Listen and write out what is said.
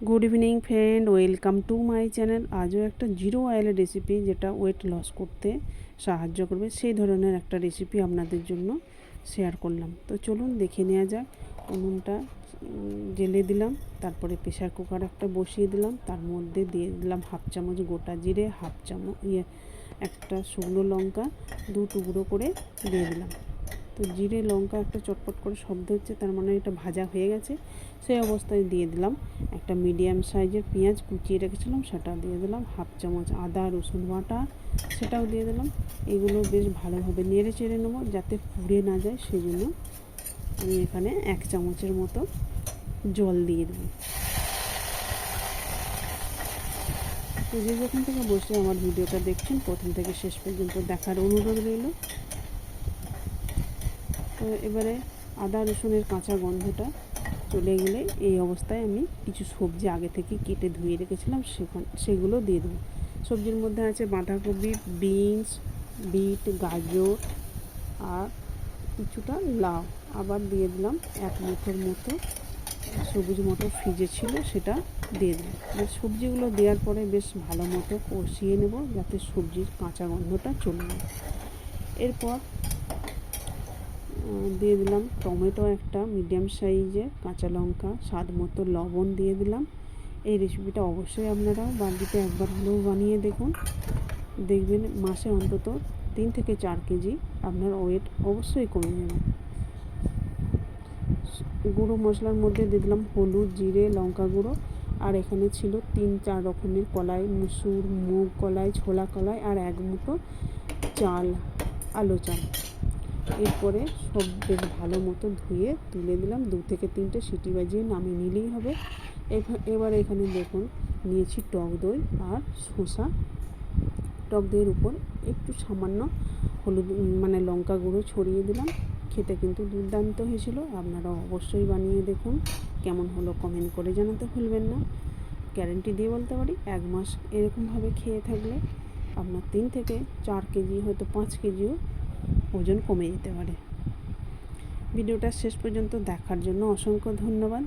Good evening friend, welcome to my channel. আজও একটা zero অয়েলের রেসিপি যেটা ওয়েট লস করতে সাহায্য করবে সেই ধরনের একটা রেসিপি আপনাদের জন্য শেয়ার করলাম। তো চলুন দেখে নেওয়া যাক। উনুনটা জেলে দিলাম, তারপরে প্রেশার কুকার একটা বসিয়ে দিলাম, তার মধ্যে দিয়ে দিলাম হাফ চামচ গোটা জিরে, হাফ চামচ একটা শুকনো লঙ্কা 2 টুকরো করে দিয়ে দিলাম। তো জিরে লঙ্কা একটা চটপট করে শব্দ হচ্ছে, তার মানে এটা ভাজা হয়ে গেছে। সেই অবস্থায় দিয়ে দিলাম একটা মিডিয়াম সাইজের পেঁয়াজ কুচিয়ে রেখেছিলাম, সেটা দিয়ে দিলাম। হাফ চামচ আদা রসুন বাটা, সেটাও দিয়ে দিলাম। এগুলো বেশ ভালোভাবে নেড়ে চেড়ে নেবো যাতে পুড়ে না যায়, সেই জন্য আমি এখানে 1 চামচের মতো জল দিয়ে দেবো। তো যে যেখান থেকে বসে আমার ভিডিওটা দেখছেন, প্রথম থেকে শেষ পর্যন্ত দেখার অনুরোধ রইল। তো এবারে আদা রসুনের কাঁচা গন্ধটা চলে গেলে এই অবস্থায় আমি কিছু সবজি আগে থেকে কেটে ধুয়ে রেখেছিলাম সেগুলো দিয়ে দেবো। সবজির মধ্যে আছে বাঁধাকপি, বিনস, বিট, গাজর আর কিছুটা লাউ। আবার দিয়ে দিলাম 1 মুঠোর মতো সবুজ মটর ফ্রিজে ছিল, সেটা দিয়ে দিলাম। সবজিগুলো দেওয়ার পরে বেশ ভালো মতো কষিয়ে নেব যাতে সবজির কাঁচা গন্ধটা চলে যায়। এরপর দিয়ে দিলাম টমেটো একটা মিডিয়াম সাইজের, কাঁচা লঙ্কা, স্বাদ মতো লবণ দিয়ে দিলাম। এই রেসিপিটা অবশ্যই আপনারাও বাড়িতে একবার হলেও বানিয়ে দেখুন, দেখবেন মাসে অন্তত 3 থেকে 4 কেজি আপনার ওয়েট অবশ্যই কমে যাবে। গুঁড়ো মশলার মধ্যে দিয়ে দিলাম হলুদ, জিরে, লঙ্কা গুঁড়ো, আর এখানে ছিল 3-4 রকমের কলাই, মুসুর, মুগ কলাই, ছোলা কলাই আর 1 মুঠো চাল, আলো চাল। এরপরে সব বেশ ভালো মতো ধুয়ে তুলে দিলাম। 2 থেকে 3টে সিটি বাজিয়ে নামিয়ে নিলেই হবে। এবার এখানে দেখুন নিয়েছি টক দই আর শসা। টক দইয়ের উপর একটু সামান্য হলুদ লঙ্কা গুঁড়ো ছড়িয়ে দিলাম। খেতে কিন্তু দুর্দান্ত হয়েছিল। আপনারা অবশ্যই বানিয়ে দেখুন, কেমন হলো কমেন্ট করে জানাতে ভুলবেন না। গ্যারেন্টি দিয়ে বলতে পারি 1 মাস এরকমভাবে খেয়ে থাকলে আপনার 3 থেকে 4 কেজি, হয়তো 5 কেজিও ওজন কমে যেতে পারে। ভিডিওটা শেষ পর্যন্ত দেখার জন্য অসংখ্য ধন্যবাদ।